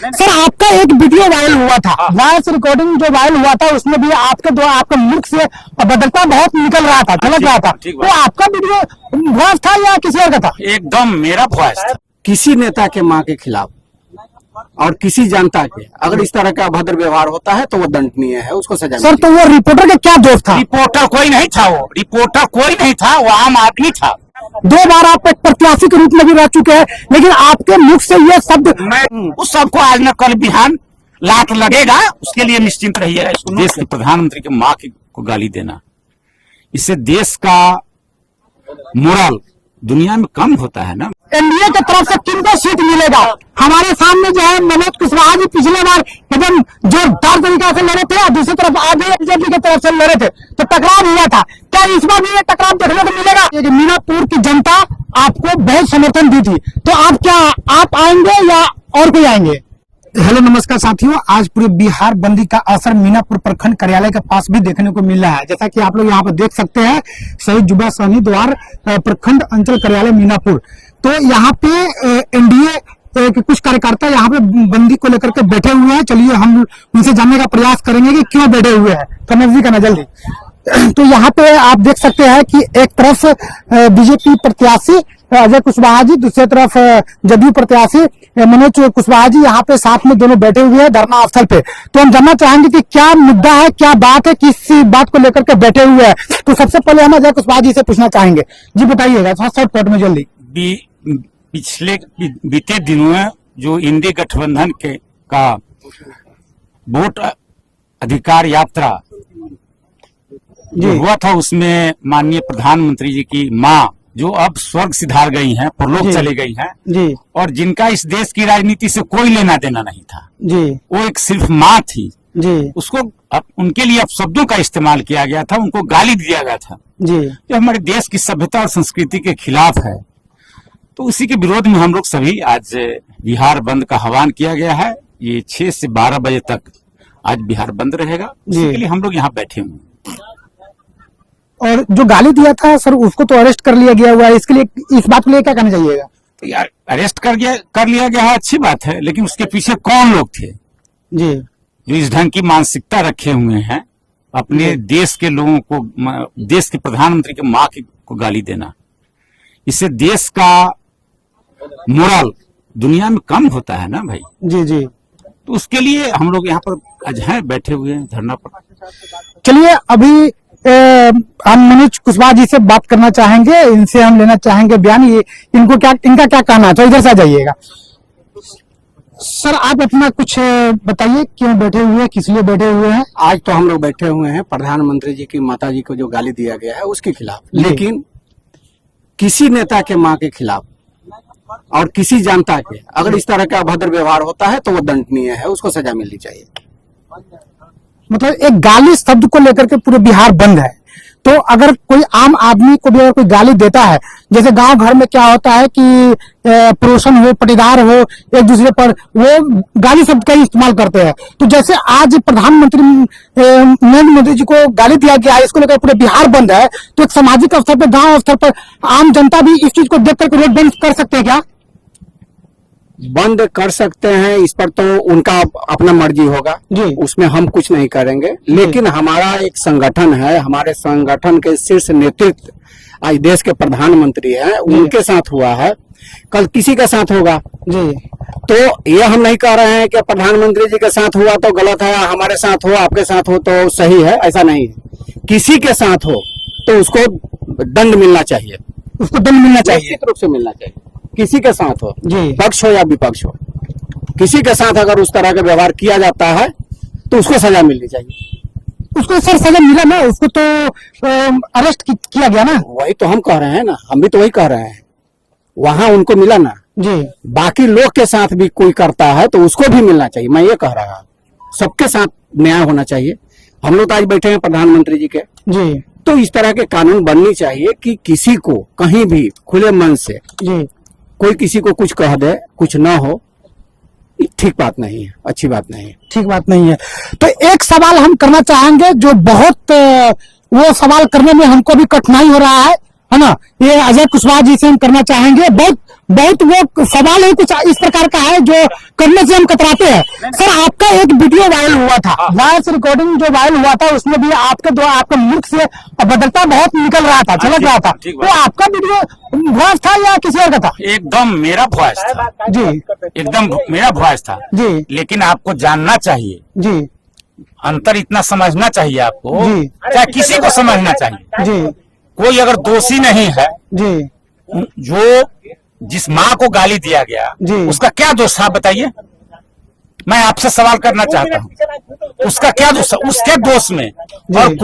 Sir आपका एक video viral हुआ था, वॉइस रिकॉर्डिंग जो वायरल हुआ था उसमें भी आपका मुख से बदलता बहुत निकल रहा था, झलक रहा था। तो आपका वीडियो वॉइस था या किसी और का था? एकदम मेरा वॉइस था। किसी नेता के मां के खिलाफ और किसी जनता के अगर इस तरह का अभद्र व्यवहार होता है तो वो दंडनीय है, उसको सजा। सर तो वो रिपोर्टर का क्या दोष था? रिपोर्टर कोई नहीं था, वो आम आदमी था। 2 बार आप एक प्रत्याशी के रूप में भी रह चुके हैं, लेकिन आपके मुख से ये शब्द, मैं उस सबको आज न कल बिहान लात लगेगा, उसके लिए निश्चिंत रहिएगा। देश के प्रधानमंत्री के मां को गाली देना, इससे देश का मोरल दुनिया में कम होता है ना। एनडीए की तरफ से किनको सीट मिलेगा? हमारे सामने जो है मनोज कुशवाहा जी पिछले बार एकदम जोरदार तरीका से लड़े थे और दूसरी तरफ आगे बीजेपी की तरफ से लड़े थे, तो टकराव हुआ था। क्या इस बार भी ये टकराव देखने को मिलेगा? ये मीनापुर की जनता आपको बहुत समर्थन दी थी, तो आप आएंगे या और कोई आएंगे? हेलो नमस्कार साथियों, आज पूरे बिहार बंदी का असर मीनापुर प्रखंड कार्यालय के पास भी देखने को मिल रहा है। जैसा कि आप लोग यहाँ पर देख सकते हैं, शहीद युवा सहनी द्वार प्रखंड अंचल कार्यालय मीनापुर। तो यहाँ पे एनडीए के कुछ कार्यकर्ता यहाँ पे बंदी को लेकर के बैठे हुए हैं। चलिए हम उनसे जानने का प्रयास करेंगे कि क्यों बैठे हुए हैं। समझिए का नजर दी। तो यहाँ पे आप देख सकते हैं कि एक तरफ बीजेपी प्रत्याशी अजय कुशवाहा जी, दूसरी तरफ जदयू प्रत्याशी मनोज कुशवाहा जी यहाँ पे साथ में दोनों बैठे हुए हैं धरना स्थल पे। तो हम जानना चाहेंगे कि क्या मुद्दा है, क्या बात है, किस बात को लेकर के बैठे हुए हैं। तो सबसे पहले हम अजय कुशवाहा जी से पूछना चाहेंगे, जी बताइएगा शॉर्टकट में जल्दी। पिछले बीते दिनों में जो इंडी गठबंधन का वोट अधिकार यात्रा जो हुआ था, उसमें माननीय प्रधानमंत्री जी की मां जो अब स्वर्ग सिधार गई हैं, परलोक चली गई हैं जी, और जिनका इस देश की राजनीति से कोई लेना देना नहीं था जी, वो एक सिर्फ मां थी जी, उसको उनके लिए शब्दों का इस्तेमाल किया गया था, उनको गाली दिया गया था जी, जो हमारे देश की सभ्यता और संस्कृति के खिलाफ है। तो उसी के विरोध में हम लोग सभी आज बिहार बंद का आह्वान किया गया है। ये 6 से 12 बजे तक आज बिहार बंद रहेगा, इसी के लिए हम लोग यहाँ बैठे हुए। और जो गाली दिया था सर उसको तो अरेस्ट कर लिया गया हुआ है, इसके लिए इस बात के लिए क्या कहना चाहिएगा? तो यार अरेस्ट कर लिया गया है, अच्छी बात है, लेकिन उसके पीछे कौन लोग थे जी, जो इस ढंग की मानसिकता रखे हुए हैं, अपने देश के लोगों को, देश के प्रधानमंत्री के मां को गाली देना, इससे देश का मोरल दुनिया में कम होता है ना भाई। जी, जी। तो उसके लिए हम लोग यहाँ पर आज हैं, बैठे हुए हैं धरना पर। चलिए अभी हम मनोज कुशवाहा जी से बात करना चाहेंगे, इनसे हम लेना चाहेंगे बयान। इनका क्या कहना है, तो इधर से आ जाइएगा। सर आप अपना कुछ बताइए, क्यों बैठे हुए हैं, किस लिए बैठे हुए हैं? आज तो हम लोग बैठे हुए हैं प्रधानमंत्री जी की माता जी को जो गाली दिया गया है उसके खिलाफ, लेकिन किसी नेता के मां के खिलाफ और किसी जनता के अगर इस तरह का अभद्र व्यवहार होता है तो वो दंडनीय है, उसको सजा मिलनी चाहिए। मतलब एक गाली शब्द को लेकर के पूरे बिहार बंद है, तो अगर कोई आम आदमी को भी अगर कोई गाली देता है, जैसे गांव घर में क्या होता है कि पड़ोसन हो, पटीदार हो, एक दूसरे पर वो गाली शब्द का इस्तेमाल करते हैं, तो जैसे आज प्रधानमंत्री नरेंद्र मोदी जी को गाली दिया गया है, इसको लेकर पूरे बिहार बंद है, तो एक सामाजिक स्तर पर, गाँव स्तर पर आम जनता भी इस चीज को देख करके रोड बंद कर सकते हैं क्या? बंद कर सकते हैं, इस पर तो उनका अपना मर्जी होगा जी, उसमें हम कुछ नहीं करेंगे। लेकिन हमारा एक संगठन है, हमारे संगठन के शीर्ष नेतृत्व आज देश के प्रधानमंत्री हैं, उनके साथ हुआ है, कल किसी के साथ होगा जी। तो ये हम नहीं कह रहे हैं कि प्रधानमंत्री जी के साथ हुआ तो गलत है, हमारे साथ हो, आपके साथ हो तो सही है, ऐसा नहीं है। किसी के साथ हो तो उसको दंड मिलना चाहिए, उसको दंड मिलना चाहिए, निश्चित रूप से मिलना चाहिए। किसी के साथ हो जी, पक्ष हो या विपक्ष हो, किसी के साथ अगर उस तरह का व्यवहार किया जाता है तो उसको सजा मिलनी चाहिए। उसको सर सजा मिला ना, उसको तो अरेस्ट किया गया ना। वही तो हम कह रहे हैं ना, हम भी तो वही कह रहे हैं, वहां उनको मिला ना जी, बाकी लोग के साथ भी कोई करता है तो उसको भी मिलना चाहिए। मैं ये कह रहा हूँ सबके साथ न्याय होना चाहिए। हम लोग तो आज बैठे हैं प्रधानमंत्री जी के जी, तो इस तरह के कानून बननी चाहिए कि किसी को कहीं भी खुले मन से जी, कोई किसी को कुछ कह दे, कुछ ना हो, ठीक बात नहीं है, अच्छी बात नहीं है, ठीक बात नहीं है। तो एक सवाल हम करना चाहेंगे जो बहुत वो सवाल करने में हमको भी कठिनाई हो रहा है ना, ये अजय कुशवाहा जी से हम करना चाहेंगे। बहुत बहुत वो सवाल है कुछ इस प्रकार का है जो करने से हम कतराते हैं। सर आपका एक वीडियो वायरल हुआ था, वॉइस रिकॉर्डिंग जो वायरल हुआ था उसमें भी आपका मुख से अभद्रता बहुत निकल रहा था, झलक रहा था। तो आपका वीडियो वॉइस था या किसी और का था? एकदम मेरा वॉइस था जी, एकदम मेरा वॉइस था जी, लेकिन आपको जानना चाहिए, जी, अंतर इतना समझना चाहिए आपको, जी। चाहे किसी को समझना चाहिए। जी, कोई अगर दोषी नहीं है, जी, जो जिस माँ को गाली दिया गया जी। उसका क्या दोष था बताइए? मैं आपसे सवाल करना चाहता हूँ, उसका क्या दोष है? उसके दोष में और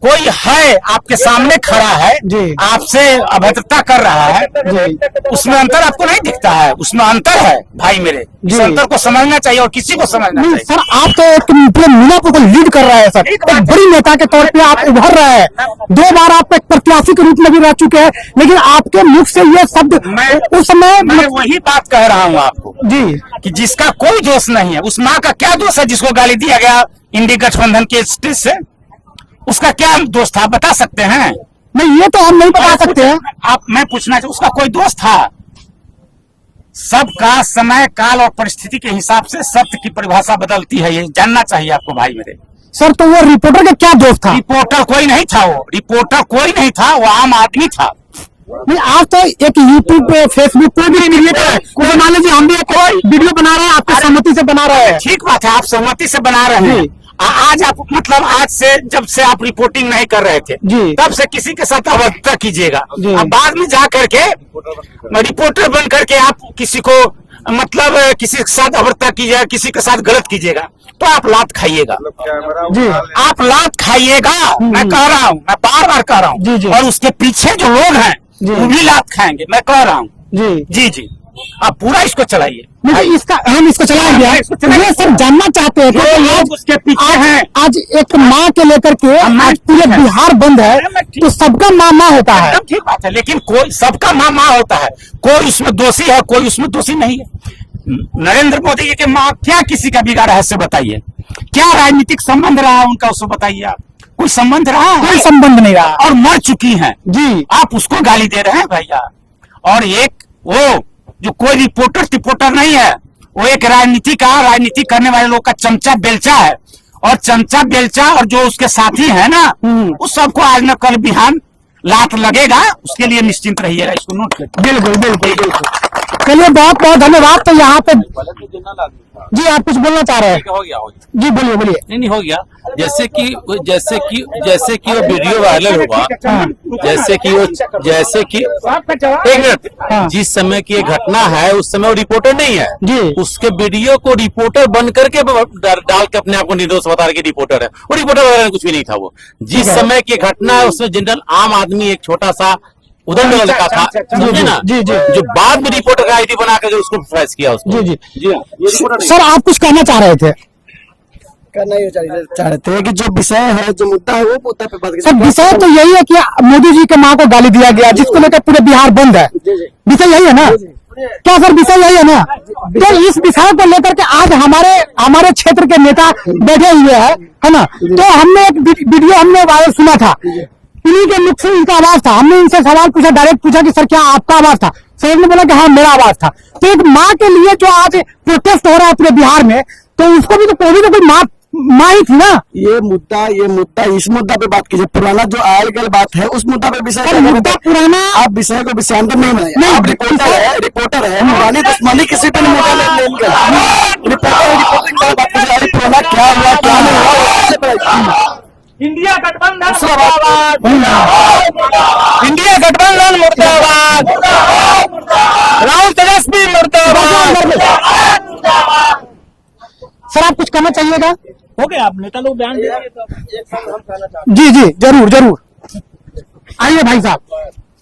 कोई है आपके सामने खड़ा है, जी। आपसे अभद्रता कर रहा है, जी। उसमें अंतर आपको नहीं दिखता है? उसमें अंतर है भाई मेरे, इस जी। अंतर को समझना चाहिए और किसी को समझना नहीं चाहिए। सर, आप तो एक पूरे मीनापुर को लीड कर रहे हैं सर, एक बड़ी नेता के तौर पे आप उभर रहे हैं। 2 बार आप एक प्रत्याशी के रूप में भी रह चुके हैं, लेकिन आपके मुख से ये शब्द उस समय मैं वही बात कह रहा हूँ आपको जी, कि जिसका कोई दोष नहीं है, उस माँ का क्या दोष है जिसको गाली दिया गया इंडी गठबंधन के स्टेज से? उसका क्या दोष था बता सकते हैं? नहीं ये तो हम नहीं बता सकते हैं। मैं पूछना चाहिए उसका कोई दोष था? सबका समय काल और परिस्थिति के हिसाब से सत्य की परिभाषा बदलती है, ये जानना चाहिए आपको भाई मेरे। सर तो वो रिपोर्टर का क्या दोष था? रिपोर्टर कोई नहीं था, वो रिपोर्टर कोई नहीं था, वो आम आदमी था। नहीं आज तो एक यूट्यूब पे फेसबुक पे भी क्रिएटर है, कोई मान लीजिए हम भी एक वीडियो बना रहे हैं, आपकी सहमति से बना रहे हैं। ठीक बात है, आप सहमति से बना रहे हैं। आज आप मतलब आज से जब से आप रिपोर्टिंग नहीं कर रहे थे जी। तब से किसी के साथ अभद्रता कीजिएगा, जी। अब बाद में जा करके रिपोर्टर बन करके आप किसी को मतलब किसी के साथ अभद्रता कीजिएगा, किसी के साथ गलत कीजिएगा तो आप लात खाइएगा जी, आप लात खाइएगा। मैं कह रहा हूँ, मैं बार बार कह रहा जी, जी। हूँ, और उसके पीछे जो लोग हैं जी। वो भी लात खाएंगे, मैं कह रहा हूँ। जी। जी जी, आप पूरा इसको चलाइए। नहीं इसका हम इसको चलाएंगे। ये सब जानना चाहते हैं कि जो लोग आज उसके पीछे हैं, आज एक माँ के लेकर के आज पूरे बिहार बंद है, तो सबका माँ होता है। एकदम ठीक बात है, लेकिन कोई सबका माँ होता है, कोई उसमें दोषी है, कोई उसमें दोषी नहीं है। नरेंद्र मोदी जी के माँ क्या किसी का बिगाड़ा है इससे बताइए? क्या राजनीतिक संबंध रहा है उनका उससे बताइए? आप कोई संबंध रहा है? कोई संबंध नहीं रहा। और मर चुकी हैं जी, आप उसको गाली दे रहे हैं भैया। और एक वो जो कोई रिपोर्टर नहीं है, वो एक राजनीति करने वाले लोग का चमचा बेलचा है, और चमचा बेलचा और जो उसके साथी है ना, उस सबको आज न कल बिहान लात लगेगा, उसके लिए निश्चिंत रहिएगा, इसको नोट कर। बिल्कुल बिल्कुल बिल्कुल। चलिए बहुत बहुत धन्यवाद। तो यहाँ पे जी आप कुछ बोलना चाह रहे हैं? हो गया जी बोलिए बोलिए। नहीं हो गया। जैसे कि वो वीडियो वायरल हुआ, जैसे कि एक मिनट, हाँ। जिस समय की ये घटना है उस समय वो रिपोर्टर नहीं है जी। उसके वीडियो को रिपोर्टर बन करके डाल के अपने आप को निर्दोष बता रहे कि रिपोर्टर है, वो रिपोर्टर वगैरह कुछ भी नहीं था। वो जिस समय की घटना है उसमें जनरल आम आदमी एक छोटा सा उधर लड़का था, समझे ना? जी, जी। जो बाद में रिपोर्टर का आईडी बना कर उसको फेस किया उसको। जी, जी। जी सर आप कुछ कहना चाह रहे थे? करना ही चाह रहे थे कि जो विषय है, जो मुद्दा है, वो मुद्दा पे बात सर विषय तो यही है कि मोदी जी के माँ को गाली दिया गया, जिसको लेकर पूरे बिहार बंद है। विषय यही है ना? क्या सर विषय यही है ना? तो इस विषय को लेकर के आज हमारे क्षेत्र के नेता बैठे हुए हैं, है ना? तो हमने एक वीडियो हमने वायरल सुना था, इन्हीं के मुख से इनका आवाज था। हमने इनसे सवाल पूछा, डायरेक्ट पूछा कि सर क्या आपका आवाज था? सर ने बोला कि हाँ मेरा आवाज था। तो एक माँ के लिए जो आज प्रोटेस्ट हो रहा है पूरे बिहार में, तो उसको भी तो कोई माँ ही थी ना। ये मुद्दा इस मुद्दा पे बात कीजिए। पुराना जो आयल गल बात है उस मुद्दा पे विषय सर मुद्दा पुराना आप विषय को विषयांतर नहीं बनाए। आप रिपोर्टर है पुरानी दुश्मनी किसी पे नहीं रिपोर्टिंग पुराना क्या हुआ क्या नहीं हुआ। इंडिया गठबंधन दूसरा बात, इंडिया गठबंधन मुर्दाबाद, राहुल तेजस्वी मुर्दाबाद। सर आप कुछ कहना चाहिएगा? हो गया, आप नेता लोग बयान दे दिए तो जी जी जरूर जरूर, आइए भाई साहब।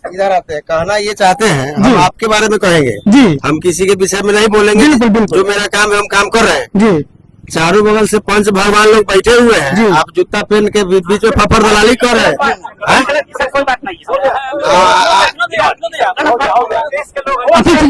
इधर आते हैं, कहना ये चाहते हैं, जी। हम आपके बारे में कहेंगे जी हम किसी के विषय में नहीं बोलेंगे। बिल्कुल, बिल्कुल। जो मेरा काम है हम काम कर रहे हैं। जी चारों बगल से पंच भगवान लोग बैठे हुए हैं, आप जूता पहन के बीच में फफर दलाली कर रहे हैं।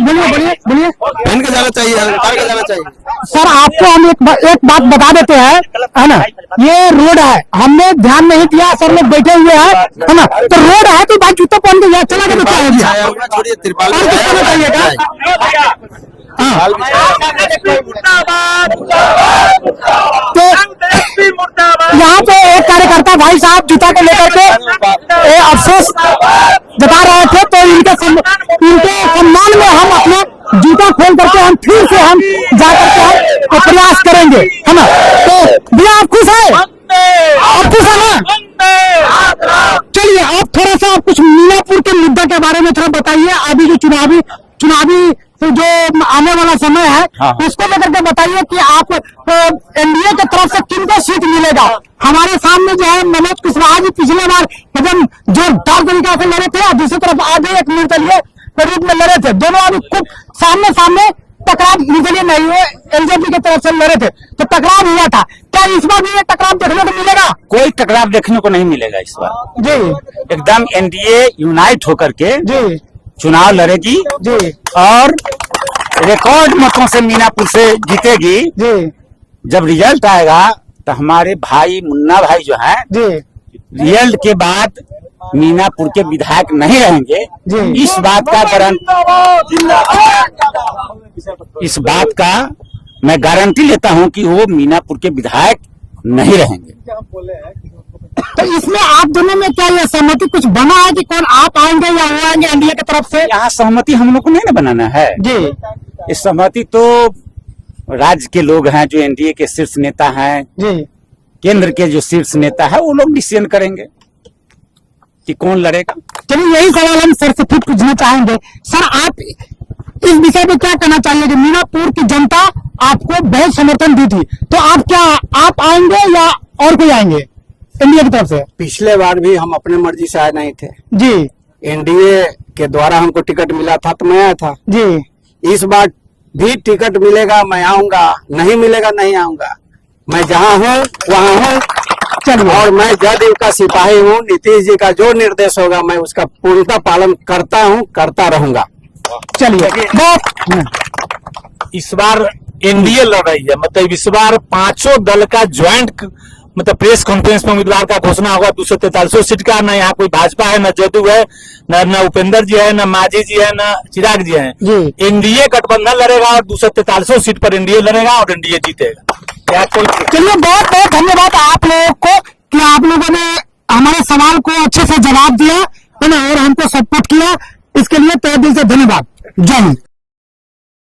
बोलिए बोलिए बोलिए। पहन के जाना चाहिए, उतार के जाना चाहिए। सर आपको हम एक बात बता देते हैं, है ना, ये रोड है, हमने ध्यान नहीं दिया, सर लोग बैठे हुए हैं, है ना, तो रोड है तो भाई जूता पहन के यहाँ चला के तो क्या हो गया? छोड़िए, तिरपाल और कुछ करना चाहिए क्या? तो यहाँ पे एक कार्यकर्ता भाई साहब जूता को लेकर के अफसोस जता रहे थे, तो इनके सम्मान में हम अपना जूता खोल करके हम फिर से हम जाकर के हम प्रयास करेंगे, है ना। तो भैया आप खुश है? आप खुश है ना? चलिए आप थोड़ा सा आप कुछ मीनापुर के मुद्दा के बारे में थोड़ा बताइए। अभी जो चुनावी जो आने वाला समय है, हाँ। उसको लेकर के बताइए कि आप एनडीए की तरफ से किनको सीट मिलेगा। हमारे सामने जो है मनोज कुशवाहा जी पिछले बार एकदम जोरदार तरीका से लड़े थे और दूसरी तरफ आगे एक निर्दलीय के रूप में लड़े थे। दोनों अभी खूब सामने सामने टकराव निर्दलीय नहीं हुए, एलजेपी की तरफ से लड़े थे, तो टकराव हुआ था। क्या इस बार भी ये टकराव देखने को मिलेगा? कोई टकराव देखने को नहीं मिलेगा इस बार। जी एकदम एनडीए यूनाइट होकर के जी चुनाव लड़ेगी जी और रिकॉर्ड मतों से मीनापुर से जीतेगी। जी जब रिजल्ट आएगा तो हमारे भाई मुन्ना भाई जो हैं, जी रिजल्ट के बाद मीनापुर के विधायक नहीं रहेंगे। जी। इस बात का मैं गारंटी लेता हूं कि वो मीनापुर के विधायक नहीं रहेंगे। तो इसमें आप दोनों में क्या ये सहमति कुछ बना है कि कौन आप आएंगे या वो आएंगे एनडीए की तरफ से? यहाँ सहमति हम लोग को नहीं ना बनाना है जी इस सहमति तो राज्य के लोग हैं जो एनडीए के शीर्ष नेता हैं, जी केंद्र के जो शीर्ष नेता है वो लोग डिसीजन करेंगे कि कौन लड़ेगा। चलिए यही सवाल हम सर से फिर पूछना चाहेंगे। सर आप इस विषय में क्या कहना चाहिए कि मीनापुर की जनता आपको बहुत समर्थन दी थी, तो आप आएंगे या और कोई आएंगे एनडीए की तरफ से? पिछले बार भी हम अपने मर्जी से आए नहीं थे जी एनडीए के द्वारा हमको टिकट मिला था तो मैं आया था। जी इस बार भी टिकट मिलेगा मैं आऊंगा, नहीं मिलेगा नहीं आऊंगा। मैं जहां हूं वहां हूं। चलिए और मैं जदयू का सिपाही हूं। नीतीश जी का जो निर्देश होगा मैं उसका पूर्णतः पालन करता हूं, करता रहूंगा। चलिए बहुत इस बार एनडीए लड़ रही है, मतलब इस बार पांचों दल का ज्वाइंट मतलब प्रेस कॉन्फ्रेंस में उम्मीदवार का घोषणा होगा 243 सीट का। न यहाँ कोई भाजपा है, न जदयू है, न उपेंद्र जी है, न मांझी जी है, न चिराग जी है। जी। एनडीए गठबंधन लड़ेगा और 243 सीट पर एनडीए लड़ेगा और एनडीए जीतेगा। क्या कोई चलिए बहुत बहुत धन्यवाद आप लोगों को कि आप लोगों ने हमारे सवाल को अच्छे से जवाब दिया, है ना, और हमको सपोर्ट किया। इसके लिए तहे दिल से धन्यवाद। जय हिंद।